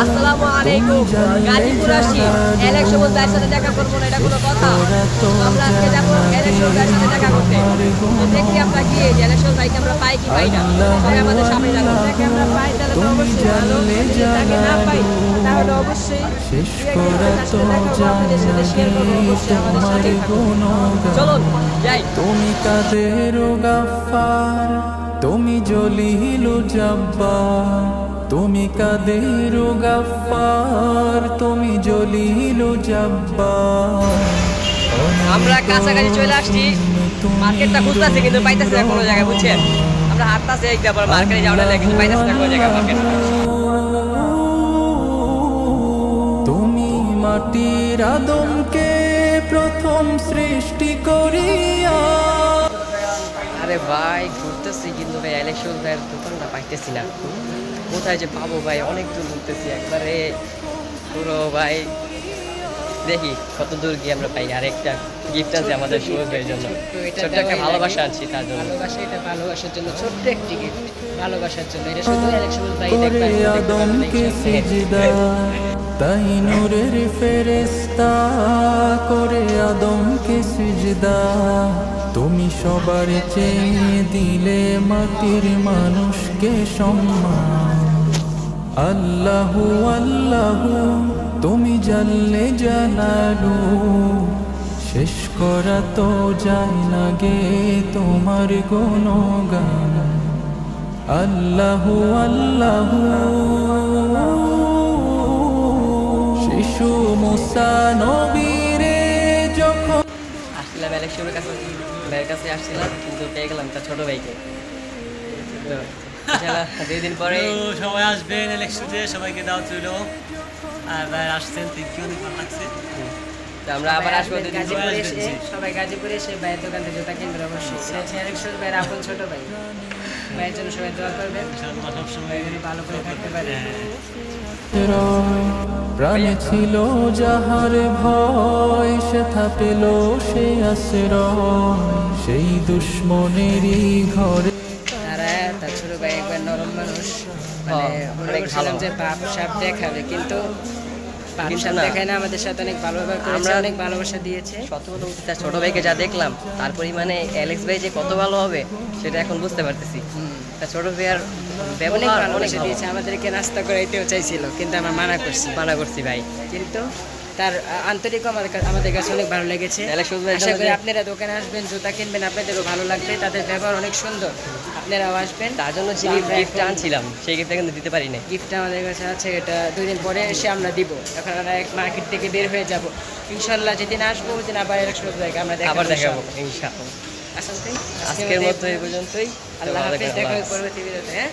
আসসালামু আলাইকুম। গাজীপুর আসছি, এলেক সবুজ ভাইয়ের সাথে দেখা করবো না, এটা কোনো কথা? আমরা আজকে যাবো এলেক সবুজ ভাইয়ের সাথে দেখা করতে। তো দেখি আমরা গিয়ে যে এলেক সবুজ ভাইকে আমরা পাই কি পাই না, সবাই আমাদের সামনে যাবো। তাকে আমরা পাই তাহলে তো অবশ্যই ভালো, যদি তাকে না পাই তাহলে অবশ্যই তার সাথে দেখা করবো, আপনাদের সাথে শেয়ার করবো। অবশ্যই আমাদের সাথে থাকুন, চলুন যাই। তুমি কাদের গাফফার, তুমি জলিল জব্বার, তুমি কাদের গাফফার, তুমি জলিল জব্বার। আমরা কাছাকাছি চলে আসছি, মার্কেটটা খুঁজতেছি কিন্তু পাইতেছি না কোনো জায়গায়, বুঝছেন? আমরা হাঁটতেছি এক ব্যাপার, মার্কেটে যাওয়া লাগে কিন্তু পাইতেছি না কোনো জায়গায় মার্কেট। তুমি মাটির আদমকে প্রথম সৃষ্টি করিয়া। আরে ভাই ঘুরতেছি কিন্তু ভাই এলেক সবুজ ভাইয়ের দোকানটা পাইতেছি না, কোথায় যে পাবো ভাই? অনেক দূর ঘুরতেছি একবারে পুরো ভাই। দেখি কত দূর গিয়ে আমরা পাই। আর একটা গিফট আছে আমাদের সবুজ ভাইয়ের জন্য, ছোট্ট একটা ভালোবাসা আনছি তার জন্য। ভালোবাসা, এটা ভালোবাসার জন্য ছোট্ট একটি গিফট, ভালোবাসার জন্য। এটা শুধু এলেক সবুজ ভাই করে আদমকে সিজদা, তাই নূরের ফেরেশতা করে আদমকে সিজদা। তুমি সবার চেয়ে দিলে মাটির মানুষকে সম্মান। আল্লাহু আল্লাহু তুমি জানলে জানালু, শেষ করা তো যায় না গে তোমার গুণগান। আল্লাহু আল্লাহু শিশু মুসা নবীরে যখন আসছিলাম এলেক সবুজের কাছে, ভাইয়ের কাছে আসছিলাম কিন্তু পেয়ে গেলাম তার ছোট ভাইকে। তো দুই দিন পরে সবাই আসবেন ইলেকশনে, সবাইকে দাওয়াত রইল। আর ভাই আসছেন, থ্যাংক ইউ, অনেক ভালো লাগছে। আমরা আবার আসবো দুদিন পরে। গাজীপুরে এসে, সবাই গাজীপুরে এসে ভাইয়ের দোকান থেকে জুতা কিনবেন অবশ্যই। সে হচ্ছে এলেক সবুজ ভাইয়ের আপন ছোট ভাই। ভাইয়ের জন্য সবাই দোয়া করবেন, সবসময় ভালো করে থাকতে পারে। প্রাণে ছিল যাহার ভয়, সেথা পেল সে আশ্রয় সেই দুশ্মনেরই ঘরে। তারা তার ছোট ভাই একবার নরম মানুষ, মানে মনে করছিলাম যে বাপ সাপ দেখাবে, কিন্তু বাপ সাপ দেখায় না, আমাদের সাথে অনেক ভালো ব্যবহার করেছে, অনেক ভালোবাসা দিয়েছে। সত্য কথা বলতে তার ছোট ভাইকে যা দেখলাম, তারপরে মানে অ্যালেক্স ভাই যে কত ভালো হবে সেটা এখন বুঝতে পারতেছি। তার ছোট ভাইয়ার অনেক ব্যবহার অনেক ভালোবাসা দিয়েছে, আমাদেরকে নাস্তা করাইতেও চাইছিল কিন্তু আমরা মানা করছি ভাই। কিন্তু তার আন্তরিক আমাদের কাছে অনেক ভালো লেগেছে। আশা করি আপনারা দোকানে আসবেন, জুতা কিনবেন, আপনাদেরও ভালো লাগবে। তাদের ব্যবহার অনেক সুন্দর, আপনারাও আসবেন। তার জন্য যে গিফট আনছিলাম সেই গিফটটা কিন্তু দিতে পারি না। গিফটটা আমাদের কাছে আছে, এটা 2 দিন পরে এসে আমরা দিব। এখন আমরা মার্কেট থেকে বের হয়ে যাব ইনশাল্লাহ। যেদিন আসবো ওই দিন আবার এলেক সবুজ ভাইকে আমরা আবার দেখাবো ইনশাআল্লাহ। আসলে আজকের মতো এই পর্যন্তই। আল্লাহ হাফেজ, দেখা হবে পরবর্তী ভিডিওতে। হ্যাঁ।